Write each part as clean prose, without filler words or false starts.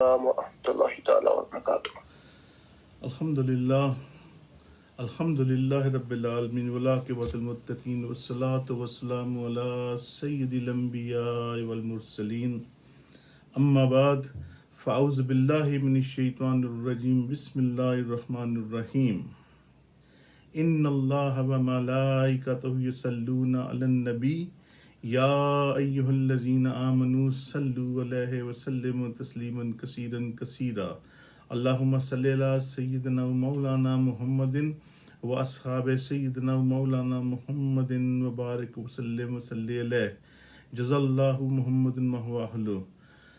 السلام ورحمۃ اللہ تعالیٰ وبرکاتہ۔ الحمدللہ رب العالمین والعاقبۃ للمتقین والصلاۃ والسلام علی سید الانبیاء والمرسلین، اما بعد فاعوذ باللہ من الشیطان الرجیم، بسم اللہ الرحمن الرحیم۔ ان اللہ وملائکتہ یصلون علی النبی یا ایہا الذین آمنوا صلوا علیہ وسلموا تسلیما کثیرا کثیرا، اللہم صلی علی سیدنا و مولانا محمد و اصحاب سیدنا و مولانا محمد وبارک وسلم وصلی علیہ، جزا اللہ محمد ما هو اہلہ۔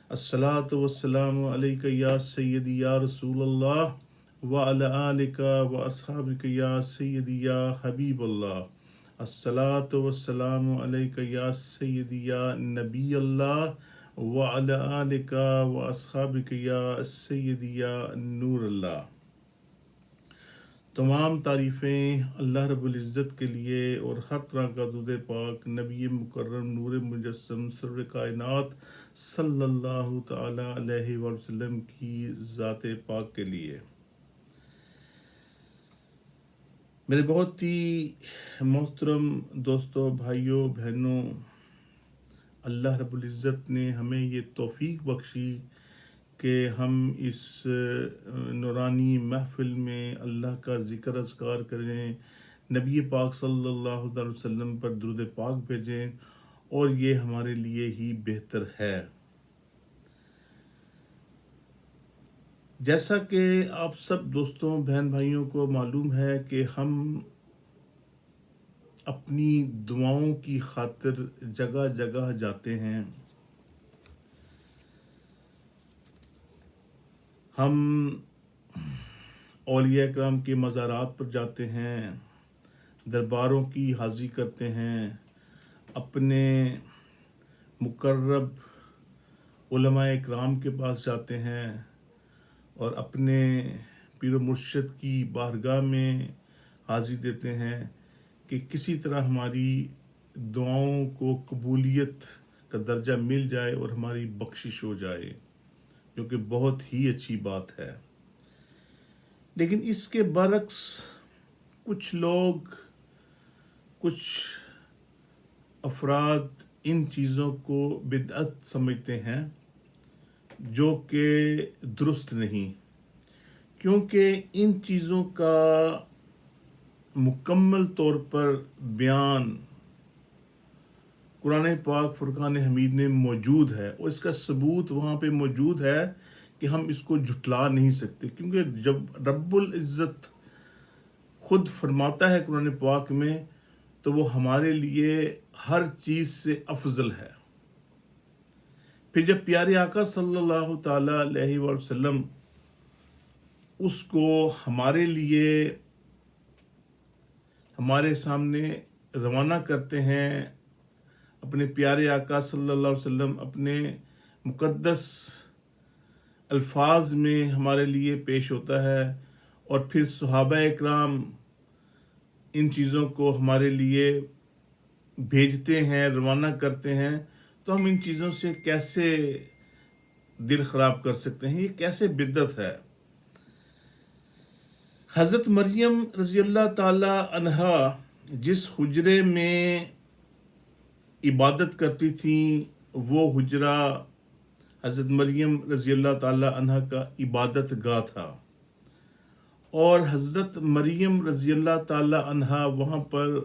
الصلاۃ والسلام علیک یا سیدی یا رسول اللہ وعلی آلک و اصحابک یا سیدی یا حبیب اللہ۔ الصلاۃ والسلام علیک یا سیدی یا نبی اللہ وعلی آلک و اصحابک یا سیدی یا نور اللہ۔ تمام تعریفیں اللہ رب العزت کے لیے اور ہر طرح کا درود پاک نبی مکرم نور مجسم سرور کائنات صلی اللہ تعالی علیہ وسلم کی ذات پاک کے لیے۔ میرے بہت ہی محترم دوستوں، بھائیوں، بہنوں، اللہ رب العزت نے ہمیں یہ توفیق بخشی کہ ہم اس نورانی محفل میں اللہ کا ذکر اذکار کریں، نبی پاک صلی اللہ علیہ وسلم پر درود پاک بھیجیں، اور یہ ہمارے لیے ہی بہتر ہے۔ جیسا کہ آپ سب دوستوں، بہن بھائیوں کو معلوم ہے کہ ہم اپنی دعاؤں کی خاطر جگہ جگہ جاتے ہیں، ہم اولیاء کرام کے مزارات پر جاتے ہیں، درباروں کی حاضری کرتے ہیں، اپنے مقرب علماء کرام کے پاس جاتے ہیں اور اپنے پیر و مرشد کی بارگاہ میں حاضری دیتے ہیں کہ کسی طرح ہماری دعاؤں کو قبولیت کا درجہ مل جائے اور ہماری بخشش ہو جائے، جو کہ بہت ہی اچھی بات ہے۔ لیکن اس کے برعکس کچھ لوگ، کچھ افراد ان چیزوں کو بدعت سمجھتے ہیں، جو کہ درست نہیں، کیونکہ ان چیزوں کا مکمل طور پر بیان قرآن پاک فرقان حمید میں موجود ہے، اور اس کا ثبوت وہاں پہ موجود ہے کہ ہم اس کو جھٹلا نہیں سکتے، کیونکہ جب رب العزت خود فرماتا ہے قرآن پاک میں تو وہ ہمارے لیے ہر چیز سے افضل ہے۔ پھر جب پیارے آقا صلی اللہ تعالی علیہ وسلم اس کو ہمارے لیے ہمارے سامنے روانہ کرتے ہیں، اپنے پیارے آقا صلی اللہ علیہ وسلم اپنے مقدس الفاظ میں ہمارے لیے پیش ہوتا ہے، اور پھر صحابہ اکرام ان چیزوں کو ہمارے لیے بھیجتے ہیں، روانہ کرتے ہیں، تو ہم ان چیزوں سے کیسے دل خراب کر سکتے ہیں؟ یہ کیسے بدعت ہے؟ حضرت مریم رضی اللہ تعالی عنہا جس حجرے میں عبادت کرتی تھیں، وہ حجرہ حضرت مریم رضی اللہ تعالی عنہا کا عبادت گاہ تھا، اور حضرت مریم رضی اللہ تعالی عنہا وہاں پر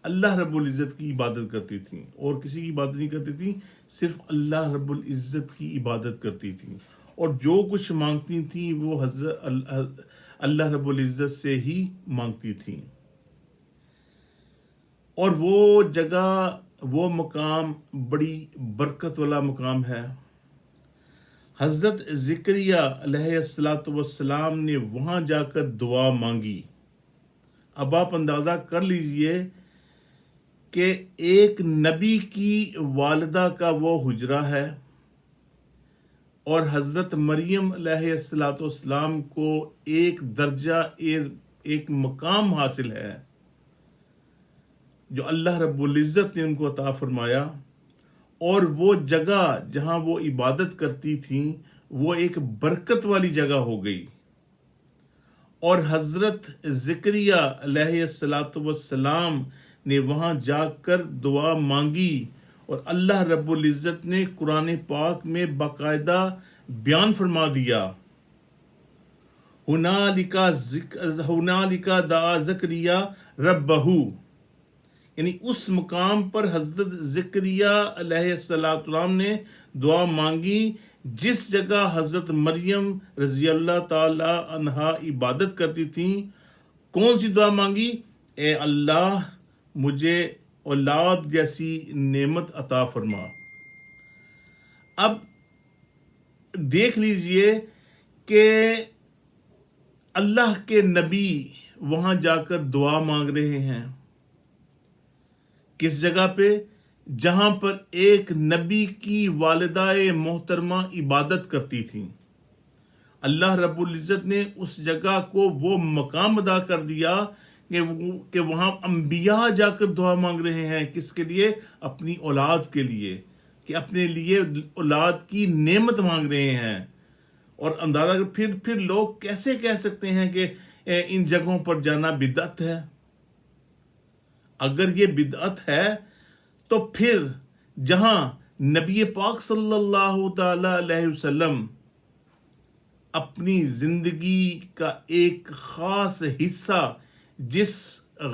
اللہ رب العزت کی عبادت کرتی تھیں، اور کسی کی عبادت نہیں کرتی تھیں، صرف اللہ رب العزت کی عبادت کرتی تھیں، اور جو کچھ مانگتی تھیں وہ اللہ رب العزت سے ہی مانگتی تھیں۔ اور وہ جگہ، وہ مقام بڑی برکت والا مقام ہے۔ حضرت زکریا علیہ السلام نے وہاں جا کر دعا مانگی۔ اب آپ اندازہ کر لیجئے کہ ایک نبی کی والدہ کا وہ حجرہ ہے، اور حضرت مریم علیہ السلام کو ایک درجہ، ایک مقام حاصل ہے جو اللہ رب العزت نے ان کو عطا فرمایا، اور وہ جگہ جہاں وہ عبادت کرتی تھیں وہ ایک برکت والی جگہ ہو گئی، اور حضرت زکریا علیہ السلام نے وہاں جا کر دعا مانگی، اور اللہ رب العزت نے قرآن پاک میں باقاعدہ بیان فرما دیا، ہنالک دعا زکریا ربہ، یعنی اس مقام پر حضرت زکریا علیہ السلام نے دعا مانگی جس جگہ حضرت مریم رضی اللہ تعالی عنہا عبادت کرتی تھیں۔ کون سی دعا مانگی؟ اے اللہ مجھے اولاد جیسی نعمت عطا فرما۔ اب دیکھ لیجئے کہ اللہ کے نبی وہاں جا کر دعا مانگ رہے ہیں، کس جگہ پہ؟ جہاں پر ایک نبی کی والدہ محترمہ عبادت کرتی تھیں۔ اللہ رب العزت نے اس جگہ کو وہ مقام ادا کر دیا کہ وہاں انبیاء جا کر دعا مانگ رہے ہیں، کس کے لیے؟ اپنی اولاد کے لیے، کہ اپنے لیے اولاد کی نعمت مانگ رہے ہیں۔ اور اندازہ پھر لوگ کیسے کہہ سکتے ہیں کہ ان جگہوں پر جانا بدعت ہے؟ اگر یہ بدعت ہے تو پھر جہاں نبی پاک صلی اللہ تعالی علیہ وسلم اپنی زندگی کا ایک خاص حصہ جس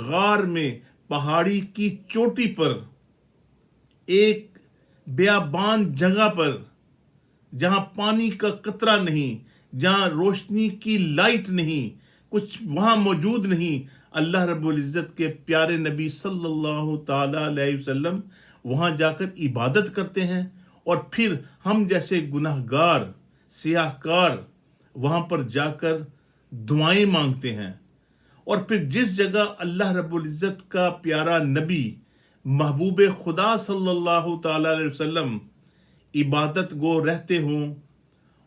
غار میں پہاڑی کی چوٹی پر ایک بیابان جگہ پر جہاں پانی کا قطرہ نہیں، جہاں روشنی کی لائٹ نہیں، کچھ وہاں موجود نہیں، اللہ رب العزت کے پیارے نبی صلی اللہ تعالی علیہ وسلم وہاں جا کر عبادت کرتے ہیں، اور پھر ہم جیسے گناہ گار سیاہ کار وہاں پر جا کر دعائیں مانگتے ہیں۔ اور پھر جس جگہ اللہ رب العزت کا پیارا نبی محبوب خدا صلی اللہ تعالی علیہ وسلم عبادت گو رہتے ہوں،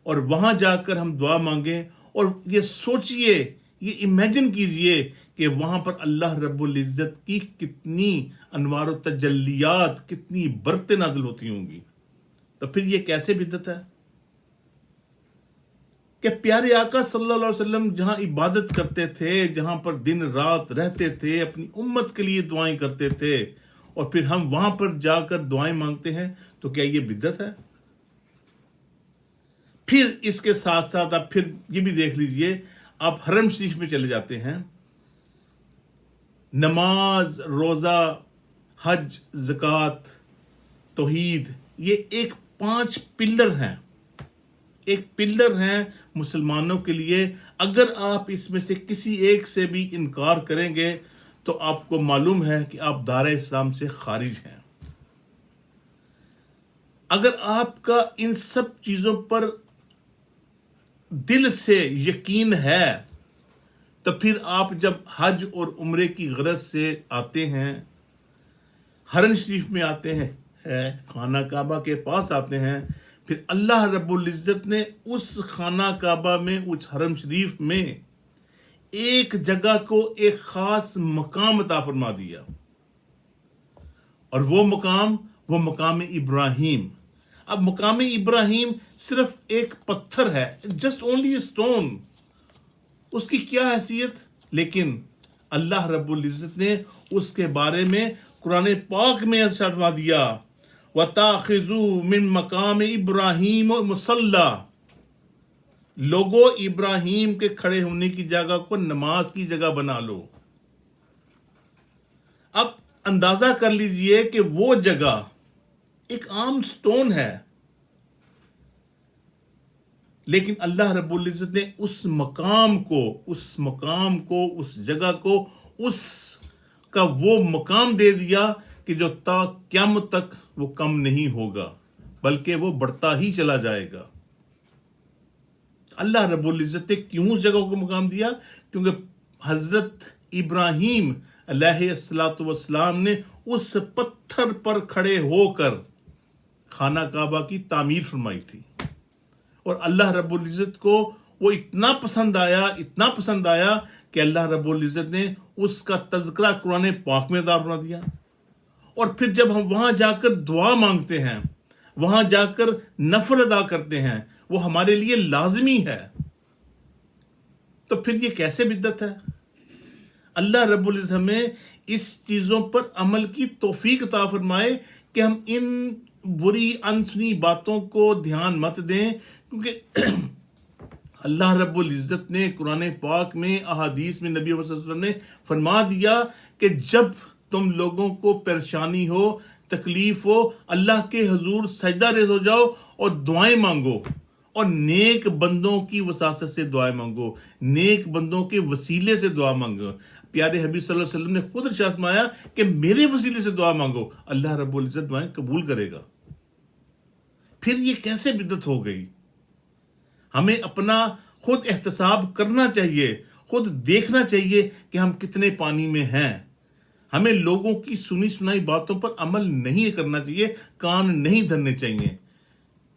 اور وہاں جا کر ہم دعا مانگیں، اور یہ سوچئے، یہ امیجن کیجئے کہ وہاں پر اللہ رب العزت کی کتنی انوار و تجلیات، کتنی برکتیں نازل ہوتی ہوں گی۔ تو پھر یہ کیسے بدعت ہے کہ پیارے آقا صلی اللہ علیہ وسلم جہاں عبادت کرتے تھے، جہاں پر دن رات رہتے تھے، اپنی امت کے لیے دعائیں کرتے تھے، اور پھر ہم وہاں پر جا کر دعائیں مانگتے ہیں، تو کیا یہ بدعت ہے؟ پھر اس کے ساتھ ساتھ آپ پھر یہ بھی دیکھ لیجئے، آپ حرم شریف میں چلے جاتے ہیں، نماز، روزہ، حج، زکوٰۃ، توحید، یہ ایک 5 پلر ہیں، ایک پلر ہیں مسلمانوں کے لیے۔ اگر آپ اس میں سے کسی ایک سے بھی انکار کریں گے تو آپ کو معلوم ہے کہ آپ دار اسلام سے خارج ہیں۔ اگر آپ کا ان سب چیزوں پر دل سے یقین ہے تو پھر آپ جب حج اور عمرے کی غرض سے آتے ہیں، حرم شریف میں آتے ہیں، خانہ کعبہ کے پاس آتے ہیں، پھر اللہ رب العزت نے اس خانہ کعبہ میں، اس حرم شریف میں ایک جگہ کو ایک خاص مقام عطا فرما دیا، اور وہ مقام ابراہیم۔ اب مقام ابراہیم صرف ایک پتھر ہے، جسٹ اونلی اسٹون، اس کی کیا حیثیت؟ لیکن اللہ رب العزت نے اس کے بارے میں قرآن پاک میں ارشاد فرما دیا، وَتَأْخِذُوا مِن مَقَامِ إِبْرَاهِيمَ مُصَلَّى، لوگو ابراہیم کے کھڑے ہونے کی جگہ کو نماز کی جگہ بنا لو۔ اب اندازہ کر لیجئے کہ وہ جگہ ایک عام سٹون ہے، لیکن اللہ رب العزت نے اس مقام کو، اس جگہ کو، اس کا وہ مقام دے دیا کہ جو تا قیامت تک وہ کم نہیں ہوگا، بلکہ وہ بڑھتا ہی چلا جائے گا۔ اللہ رب العزت نے کیوں اس جگہ کو مقام دیا؟ کیونکہ حضرت ابراہیم علیہ السلام نے اس پتھر پر کھڑے ہو کر خانہ کعبہ کی تعمیر فرمائی تھی، اور اللہ رب العزت کو وہ اتنا پسند آیا کہ اللہ رب العزت نے اس کا تذکرہ قرآن پاک میں فرما دیا۔ اور پھر جب ہم وہاں جا کر دعا مانگتے ہیں، وہاں جا کر نفل ادا کرتے ہیں، وہ ہمارے لیے لازمی ہے، تو پھر یہ کیسے بدعت ہے؟ اللہ رب العزت ہمیں اس چیزوں پر عمل کی توفیق عطا فرمائے کہ ہم ان بری انسنی باتوں کو دھیان مت دیں، کیونکہ اللہ رب العزت نے قرآن پاک میں، احادیث میں نبی محمد صلی اللہ علیہ وسلم نے فرما دیا کہ جب تم لوگوں کو پریشانی ہو، تکلیف ہو، اللہ کے حضور سجدہ ریز ہو جاؤ اور دعائیں مانگو، اور نیک بندوں کی وساست سے دعائیں مانگو، نیک بندوں کے وسیلے سے دعا مانگو۔ پیارے حبیب صلی اللہ علیہ وسلم نے خود ارشاد فرمایا کہ میرے وسیلے سے دعا مانگو، اللہ رب العزت دعائیں قبول کرے گا۔ پھر یہ کیسے بدعت ہو گئی؟ ہمیں اپنا خود احتساب کرنا چاہیے، خود دیکھنا چاہیے کہ ہم کتنے پانی میں ہیں۔ ہمیں لوگوں کی سنی سنائی باتوں پر عمل نہیں کرنا چاہیے، کان نہیں دھرنے چاہیے،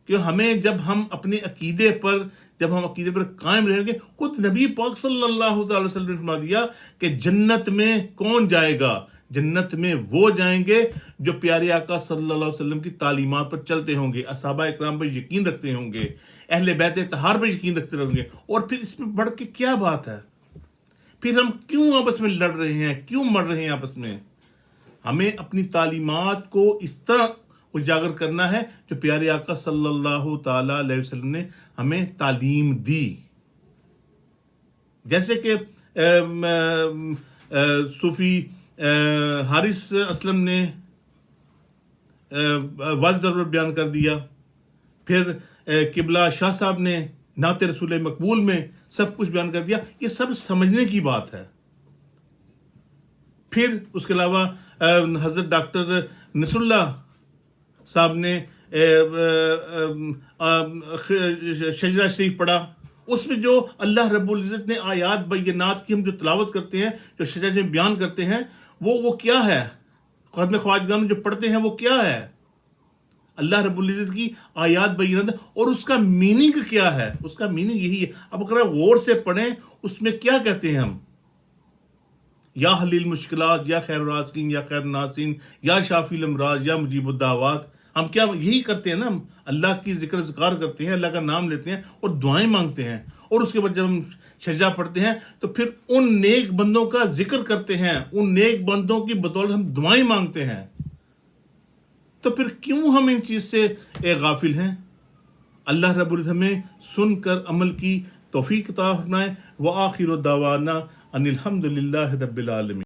کہ ہمیں جب ہم اپنے عقیدے پر قائم رہیں گے، خود نبی پاک صلی اللہ تعالی وسلم نے فرما دیا کہ جنت میں کون جائے گا؟ جنت میں وہ جائیں گے جو پیارے آقا صلی اللہ علیہ وسلم کی تعلیمات پر چلتے ہوں گے، اصحابہ اکرام پر یقین رکھتے ہوں گے، اہل بیت طہار پر یقین رکھتے ہوں گے۔ اور پھر اس میں بڑھ کے کیا بات ہے؟ پھر ہم کیوں آپس میں لڑ رہے ہیں، کیوں مر رہے ہیں آپس میں؟ ہمیں اپنی تعلیمات کو اس طرح اجاگر کرنا ہے جو پیارے آقا صلی اللہ تعالی علیہ وسلم نے ہمیں تعلیم دی۔ جیسے کہ صوفی حارث اسلم نے واضح طور پر بیان کر دیا، پھر قبلہ شاہ صاحب نے نعت رسول مقبول میں سب کچھ بیان کر دیا۔ یہ سب سمجھنے کی بات ہے۔ پھر اس کے علاوہ حضرت ڈاکٹر نصر اللہ صاحب نے شجرہ شریف پڑھا، اس میں جو اللہ رب العزت نے آیات بینات کی ہم جو تلاوت کرتے ہیں، جو شجرہ شریف بیان کرتے ہیں، وہ کیا ہے؟ ختم خواجگان میں جو پڑھتے ہیں وہ کیا ہے؟ اللہ رب العزت کی آیات بینات، اور اس کا میننگ کیا ہے؟ اس کا میننگ یہی ہے۔ اب اگر آپ غور سے پڑھیں اس میں کیا کہتے ہیں ہم؟ یا حلیل مشکلات، یا خیر الرازقین، یا خیر الناصرین، یا شافی الامراض، یا مجیب الدعوات۔ ہم کیا یہی کرتے ہیں نا؟ ہم اللہ کی ذکر اذکار کرتے ہیں، اللہ کا نام لیتے ہیں اور دعائیں مانگتے ہیں، اور اس کے بعد جب ہم سجدہ پڑھتے ہیں تو پھر ان نیک بندوں کا ذکر کرتے ہیں، ان نیک بندوں کی بدولت ہم دعائیں مانگتے ہیں۔ تو پھر کیوں ہم ان چیز سے غافل ہیں؟ اللہ رب العزت ہمیں سن کر عمل کی توفیق عطا فرمائے۔ وآخر دعوانا ان الحمد للہ رب العالمین۔